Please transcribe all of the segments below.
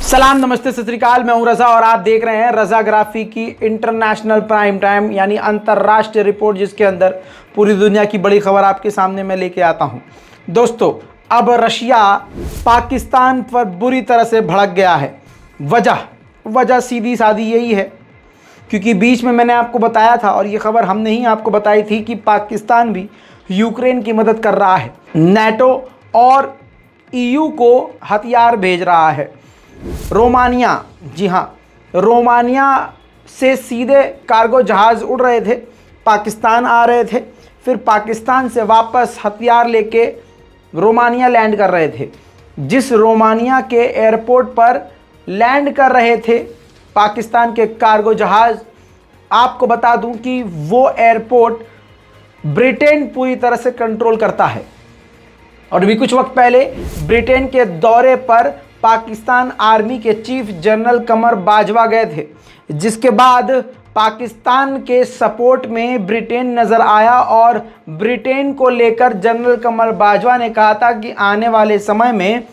सलाम, नमस्ते, सत श्री अकाल। मैं हूं रजा और आप देख रहे हैं रजाग्राफी की इंटरनेशनल प्राइम टाइम यानी अंतर्राष्ट्रीय रिपोर्ट, जिसके अंदर पूरी दुनिया की बड़ी खबर आपके सामने मैं लेके आता हूं। दोस्तों, अब रशिया पाकिस्तान पर बुरी तरह से भड़क गया है। वजह सीधी सादी यही है, क्योंकि बीच में मैंने आपको बताया था और ये खबर हमने ही आपको बताई थी कि पाकिस्तान भी यूक्रेन की मदद कर रहा है, नेटो और EU को हथियार भेज रहा है। रोमानिया, जी हाँ, रोमानिया से सीधे कार्गो जहाज़ उड़ रहे थे, पाकिस्तान आ रहे थे, फिर पाकिस्तान से वापस हथियार लेके रोमानिया लैंड कर रहे थे। जिस रोमानिया के एयरपोर्ट पर लैंड कर रहे थे पाकिस्तान के कार्गो जहाज़, आपको बता दूं कि वो एयरपोर्ट ब्रिटेन पूरी तरह से कंट्रोल करता है। और भी कुछ वक्त पहले ब्रिटेन के दौरे पर पाकिस्तान आर्मी के चीफ जनरल कमर बाजवा गए थे, जिसके बाद पाकिस्तान के सपोर्ट में ब्रिटेन नज़र आया और ब्रिटेन को लेकर जनरल कमर बाजवा ने कहा था कि आने वाले समय में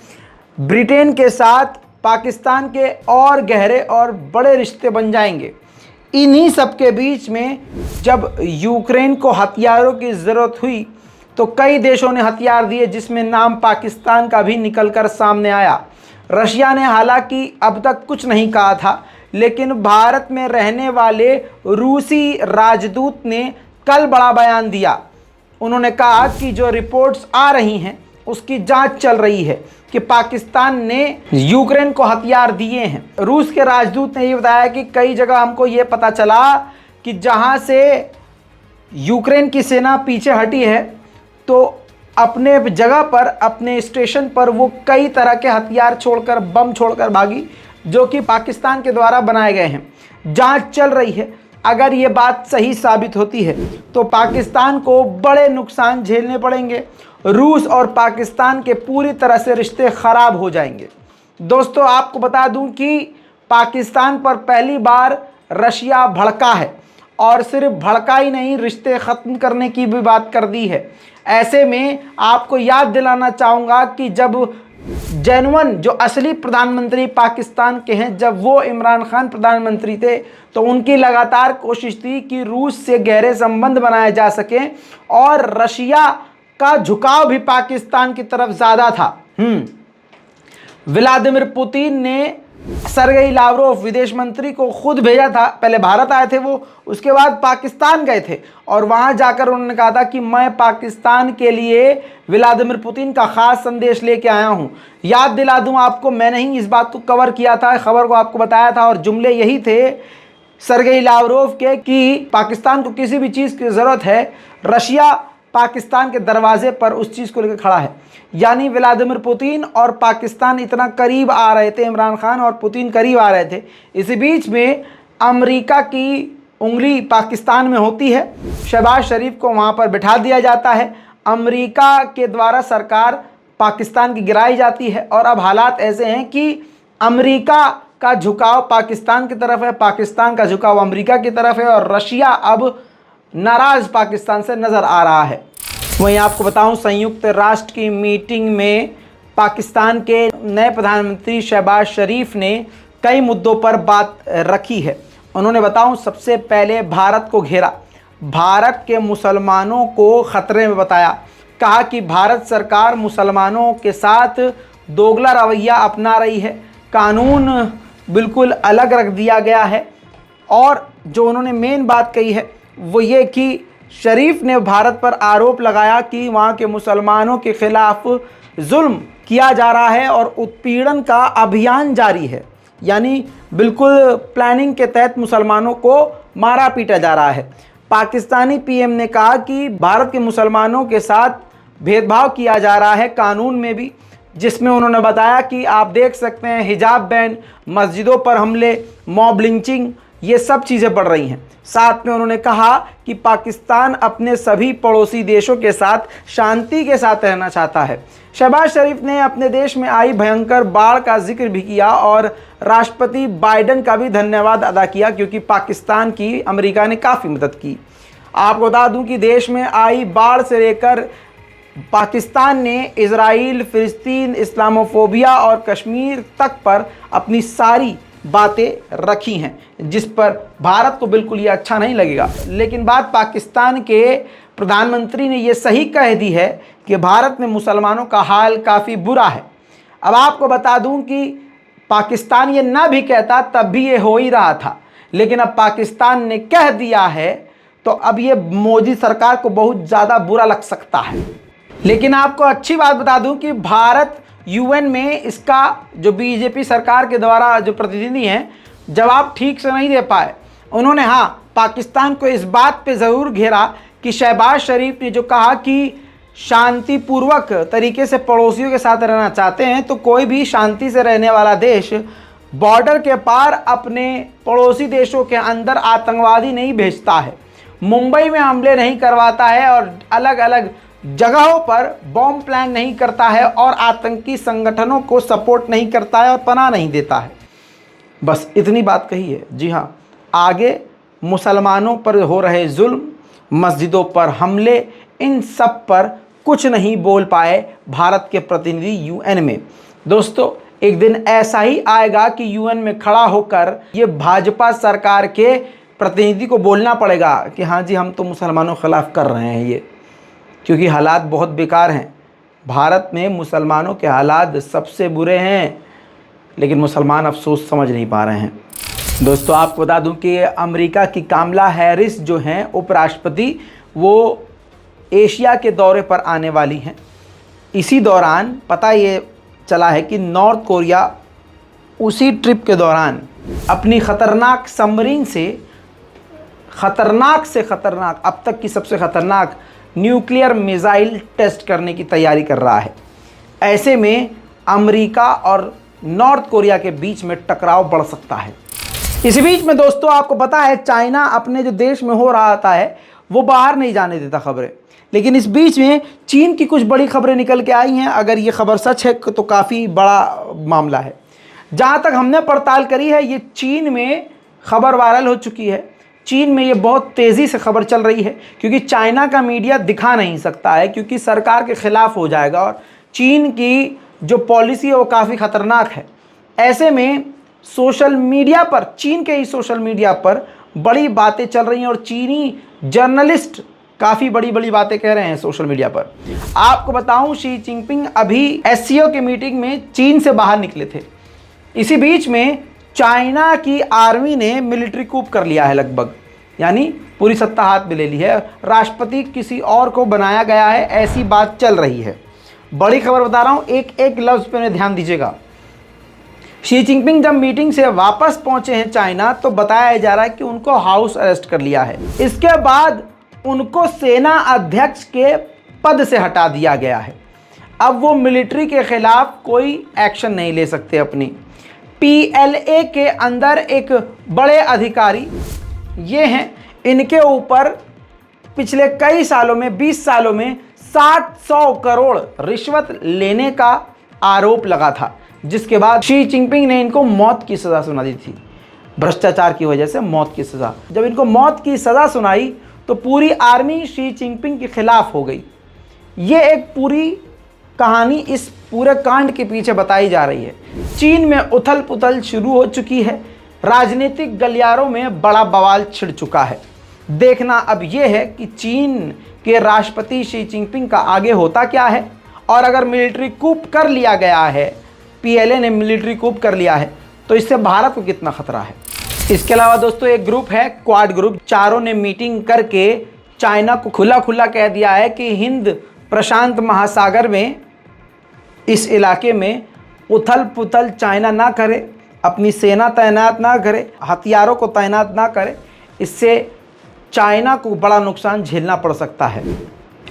ब्रिटेन के साथ पाकिस्तान के और गहरे और बड़े रिश्ते बन जाएंगे। इन्हीं सब के बीच में जब यूक्रेन को हथियारों की ज़रूरत हुई तो कई देशों ने हथियार दिए, जिसमें नाम पाकिस्तान का भी निकलकर सामने आया। रशिया ने हालांकि अब तक कुछ नहीं कहा था, लेकिन भारत में रहने वाले रूसी राजदूत ने कल बड़ा बयान दिया। उन्होंने कहा कि जो रिपोर्ट्स आ रही हैं उसकी जांच चल रही है कि पाकिस्तान ने यूक्रेन को हथियार दिए हैं। रूस के राजदूत ने ये बताया कि कई जगह हमको ये पता चला कि जहां से यूक्रेन की सेना पीछे हटी है तो अपने जगह पर, अपने स्टेशन पर वो कई तरह के हथियार छोड़कर, बम छोड़कर भागी, जो कि पाकिस्तान के द्वारा बनाए गए हैं। जांच चल रही है। अगर ये बात सही साबित होती है तो पाकिस्तान को बड़े नुकसान झेलने पड़ेंगे। रूस और पाकिस्तान के पूरी तरह से रिश्ते ख़राब हो जाएंगे। दोस्तों, आपको बता दूं कि पाकिस्तान पर पहली बार रशिया भड़का है, और सिर्फ भड़का ही नहीं, रिश्ते ख़त्म करने की भी बात कर दी है। ऐसे में आपको याद दिलाना चाहूँगा कि जब जेनुइन, जो असली प्रधानमंत्री पाकिस्तान के हैं, जब वो इमरान खान प्रधानमंत्री थे तो उनकी लगातार कोशिश थी कि रूस से गहरे संबंध बनाए जा सकें, और रशिया का झुकाव भी पाकिस्तान की तरफ ज़्यादा था। व्लादिमीर पुतिन ने सरगेई लावरोव विदेश मंत्री को खुद भेजा था। पहले भारत आए थे वो, उसके बाद पाकिस्तान गए थे और वहां जाकर उन्होंने कहा था कि मैं पाकिस्तान के लिए व्लादिमीर पुतिन का खास संदेश लेके आया हूं। याद दिला दूं आपको, मैंने ही इस बात को कवर किया था, खबर को आपको बताया था, और जुमले यही थे सरगेई लावरोव के कि पाकिस्तान को किसी भी चीज़ की ज़रूरत है, रशिया पाकिस्तान के दरवाजे पर उस चीज़ को लेकर खड़ा है। यानी व्लादिमीर पुतिन और पाकिस्तान इतना करीब आ रहे थे, इमरान खान और पुतिन करीब आ रहे थे। इसी बीच में अमेरिका की उंगली पाकिस्तान में होती है। शहबाज शरीफ को वहाँ पर बिठा दिया जाता है। अमेरिका के द्वारा सरकार पाकिस्तान की गिराई जाती है, और अब हालात ऐसे हैं कि अमेरिका का झुकाव पाकिस्तान की तरफ है, पाकिस्तान का झुकाव अमेरिका की तरफ है, और रशिया अब नाराज़ पाकिस्तान से नज़र आ रहा है। वहीं आपको बताऊं, संयुक्त राष्ट्र की मीटिंग में पाकिस्तान के नए प्रधानमंत्री शहबाज शरीफ ने कई मुद्दों पर बात रखी है। उन्होंने बताऊं, सबसे पहले भारत को घेरा, भारत के मुसलमानों को ख़तरे में बताया। कहा कि भारत सरकार मुसलमानों के साथ दोगला रवैया अपना रही है, कानून बिल्कुल अलग रख दिया गया है। और जो उन्होंने मेन बात कही है वो ये कि शरीफ ने भारत पर आरोप लगाया कि वहाँ के मुसलमानों के खिलाफ जुल्म किया जा रहा है और उत्पीड़न का अभियान जारी है। यानी बिल्कुल प्लानिंग के तहत मुसलमानों को मारा पीटा जा रहा है। पाकिस्तानी PM ने कहा कि भारत के मुसलमानों के साथ भेदभाव किया जा रहा है कानून में भी, जिसमें उन्होंने बताया कि आप देख सकते हैं हिजाब बैन, मस्जिदों पर हमले, मॉब लिंचिंग, ये सब चीज़ें बढ़ रही हैं। साथ में उन्होंने कहा कि पाकिस्तान अपने सभी पड़ोसी देशों के साथ शांति के साथ रहना चाहता है। शहबाज शरीफ ने अपने देश में आई भयंकर बाढ़ का जिक्र भी किया और राष्ट्रपति बाइडेन का भी धन्यवाद अदा किया, क्योंकि पाकिस्तान की अमेरिका ने काफ़ी मदद की। आपको बता दूं कि देश में आई बाढ़ से लेकर पाकिस्तान ने इजराइल, फिलिस्तीन, इस्लामोफोबिया और कश्मीर तक पर अपनी सारी बातें रखी हैं, जिस पर भारत को बिल्कुल ये अच्छा नहीं लगेगा। लेकिन बात पाकिस्तान के प्रधानमंत्री ने ये सही कह दी है कि भारत में मुसलमानों का हाल काफ़ी बुरा है। अब आपको बता दूं कि पाकिस्तान ये ना भी कहता तब भी ये हो ही रहा था, लेकिन अब पाकिस्तान ने कह दिया है तो अब ये मोदी सरकार को बहुत ज़्यादा बुरा लग सकता है। लेकिन आपको अच्छी बात बता दूं कि भारत यूएन में इसका जो बीजेपी सरकार के द्वारा जो प्रतिनिधि हैं जवाब ठीक से नहीं दे पाए। उन्होंने हाँ पाकिस्तान को इस बात पे ज़रूर घेरा कि शहबाज शरीफ ने जो कहा कि शांतिपूर्वक तरीके से पड़ोसियों के साथ रहना चाहते हैं, तो कोई भी शांति से रहने वाला देश बॉर्डर के पार अपने पड़ोसी देशों के अंदर आतंकवादी नहीं भेजता है, मुंबई में हमले नहीं करवाता है और अलग अलग जगहों पर बॉम्ब प्लान नहीं करता है और आतंकी संगठनों को सपोर्ट नहीं करता है और पनाह नहीं देता है। बस इतनी बात कही है। जी हाँ, आगे मुसलमानों पर हो रहे जुल्म, मस्जिदों पर हमले, इन सब पर कुछ नहीं बोल पाए भारत के प्रतिनिधि यूएन में। दोस्तों, एक दिन ऐसा ही आएगा कि यूएन में खड़ा होकर ये भाजपा सरकार के प्रतिनिधि को बोलना पड़ेगा कि हाँ जी, हम तो मुसलमानों के खिलाफ कर रहे हैं ये, क्योंकि हालात बहुत बेकार हैं। भारत में मुसलमानों के हालात सबसे बुरे हैं, लेकिन मुसलमान अफसोस समझ नहीं पा रहे हैं। दोस्तों, आपको बता दूं कि अमेरिका की कामला हैरिस जो हैं उपराष्ट्रपति, वो एशिया के दौरे पर आने वाली हैं। इसी दौरान पता ये चला है कि नॉर्थ कोरिया उसी ट्रिप के दौरान अपनी ख़तरनाक सबमरीन से ख़तरनाक अब तक की सबसे ख़तरनाक न्यूक्लियर मिसाइल टेस्ट करने की तैयारी कर रहा है। ऐसे में अमेरिका और नॉर्थ कोरिया के बीच में टकराव बढ़ सकता है। इसी बीच में दोस्तों, आपको पता है चाइना अपने जो देश में हो रहा है वो बाहर नहीं जाने देता खबरें, लेकिन इस बीच में चीन की कुछ बड़ी खबरें निकल के आई हैं। अगर ये खबर सच है तो काफ़ी बड़ा मामला है। जहाँ तक हमने पड़ताल करी है, ये चीन में खबर वायरल हो चुकी है। चीन में ये बहुत तेज़ी से खबर चल रही है, क्योंकि चाइना का मीडिया दिखा नहीं सकता है, क्योंकि सरकार के ख़िलाफ़ हो जाएगा और चीन की जो पॉलिसी है वो काफ़ी ख़तरनाक है। ऐसे में सोशल मीडिया पर, चीन के ही सोशल मीडिया पर बड़ी बातें चल रही हैं और चीनी जर्नलिस्ट काफ़ी बड़ी बड़ी बातें कह रहे हैं सोशल मीडिया पर। आपको बताऊं, शी जिनपिंग अभी एससीओ की मीटिंग में चीन से बाहर निकले थे। इसी बीच में चाइना की आर्मी ने मिलिट्री कूप कर लिया है लगभग, यानी पूरी सत्ता हाथ में ले ली है। राष्ट्रपति किसी और को बनाया गया है, ऐसी बात चल रही है। बड़ी खबर बता रहा हूँ, एक एक लफ्ज़ पे ध्यान दीजिएगा। शी जिनपिंग जब मीटिंग से वापस पहुंचे हैं चाइना, तो बताया जा रहा है कि उनको हाउस अरेस्ट कर लिया है। इसके बाद उनको सेना अध्यक्ष के पद से हटा दिया गया है। अब वो मिलिट्री के खिलाफ कोई एक्शन नहीं ले सकते अपनी। पीएलए के अंदर एक बड़े अधिकारी ये हैं, इनके ऊपर पिछले कई सालों में, 20 सालों में 700 करोड़ रिश्वत लेने का आरोप लगा था, जिसके बाद शी जिनपिंग ने इनको मौत की सज़ा सुना दी थी। भ्रष्टाचार की वजह से मौत की सज़ा। जब इनको मौत की सज़ा सुनाई तो पूरी आर्मी शी जिनपिंग के खिलाफ हो गई। ये एक पूरी कहानी इस पूरे कांड के पीछे बताई जा रही है। चीन में उथल पुथल शुरू हो चुकी है, राजनीतिक गलियारों में बड़ा बवाल छिड़ चुका है। देखना अब यह है कि चीन के राष्ट्रपति शी जिनपिंग का आगे होता क्या है, और अगर मिलिट्री कूप कर लिया गया है, पीएलए ने मिलिट्री कूप कर लिया है, तो इससे भारत को कितना खतरा है। इसके अलावा दोस्तों, एक ग्रुप है क्वाड ग्रुप, चारों ने मीटिंग करके चाइना को खुला खुला कह दिया है कि हिंद प्रशांत महासागर में, इस इलाके में उथल पुथल चाइना ना करे, अपनी सेना तैनात ना करे, हथियारों को तैनात ना करे। इससे चाइना को बड़ा नुकसान झेलना पड़ सकता है।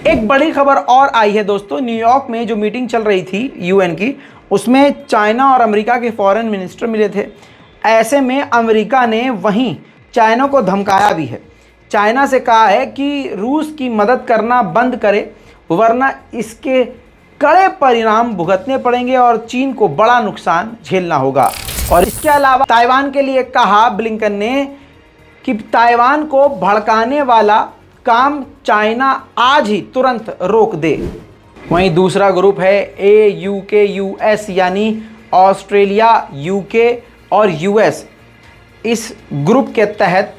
एक बड़ी खबर और आई है दोस्तों, न्यूयॉर्क में जो मीटिंग चल रही थी यूएन की, उसमें चाइना और अमेरिका के फॉरेन मिनिस्टर मिले थे। ऐसे में अमेरिका ने वहीं चाइना को धमकाया भी है। चाइना से कहा है कि रूस की मदद करना बंद करे, वरना इसके कड़े परिणाम भुगतने पड़ेंगे और चीन को बड़ा नुकसान झेलना होगा। और इसके अलावा ताइवान के लिए कहा ब्लिंकन ने कि ताइवान को भड़काने वाला काम चाइना आज ही तुरंत रोक दे। वहीं दूसरा ग्रुप है AUKUS यानी ऑस्ट्रेलिया, यूके और यूएस। इस ग्रुप के तहत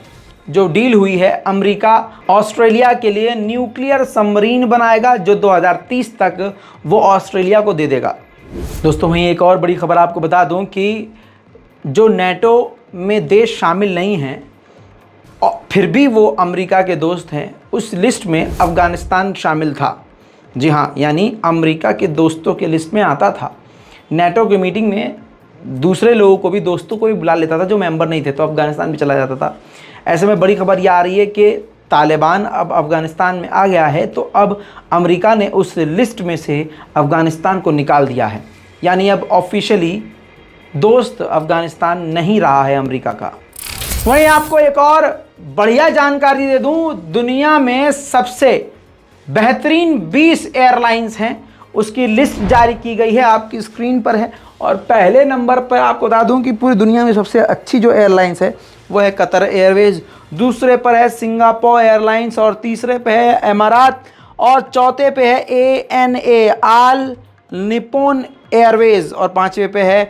जो डील हुई है, अमेरिका ऑस्ट्रेलिया के लिए न्यूक्लियर सबमरीन बनाएगा जो 2030 तक वो ऑस्ट्रेलिया को दे देगा। दोस्तों वहीं एक और बड़ी खबर आपको बता दूं कि जो नेटो में देश शामिल नहीं हैं और फिर भी वो अमेरिका के दोस्त हैं, उस लिस्ट में अफ़गानिस्तान शामिल था। जी हाँ, यानी अमेरिका के दोस्तों के लिस्ट में आता था। नेटो की मीटिंग में दूसरे लोगों को भी, दोस्तों को भी बुला लेता था जो मेंबर नहीं थे, तो अफ़गानिस्तान भी चला जाता था। ऐसे में बड़ी खबर ये आ रही है कि तालिबान अब अफ़गानिस्तान में आ गया है, तो अब अमेरिका ने उस लिस्ट में से अफ़गानिस्तान को निकाल दिया है। यानी अब ऑफिशियली दोस्त अफ़गानिस्तान नहीं रहा है अमेरिका का। वहीं आपको एक और बढ़िया जानकारी दे दूं, दुनिया में सबसे बेहतरीन 20 एयरलाइंस हैं, उसकी लिस्ट जारी की गई है, आपकी स्क्रीन पर है। और पहले नंबर पर आपको बता दूं कि पूरी दुनिया में सबसे अच्छी जो एयरलाइंस है वो है कतर एयरवेज, दूसरे पर है सिंगापुर एयरलाइंस, और तीसरे पे है एमारात, और चौथे पे है ANA आल निप्पॉन एयरवेज, और पांचवे पे है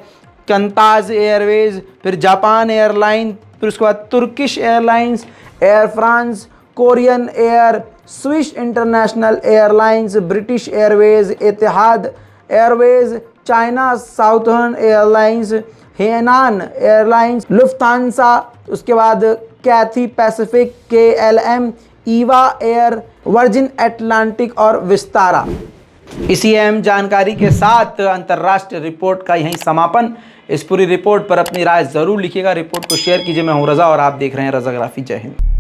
कंताज एयरवेज, फिर जापान एयरलाइन, फिर उसके बाद Turkish Airlines, Air France, Korean Air, Swiss International Airlines, British Airways, Etihad Airways, China Southern Airlines, Hainan Airlines, Lufthansa, उसके बाद Cathay Pacific, KLM, EVA Air, Virgin Atlantic और विस्तारा। इसी अहम जानकारी के साथ अंतर्राष्ट्रीय रिपोर्ट का यहीं समापन। इस पूरी रिपोर्ट पर अपनी राय ज़रूर लिखिएगा, रिपोर्ट को शेयर कीजिए। मैं हूं रज़ा और आप देख रहे हैं रज़ाग्राफी। जय हिंद।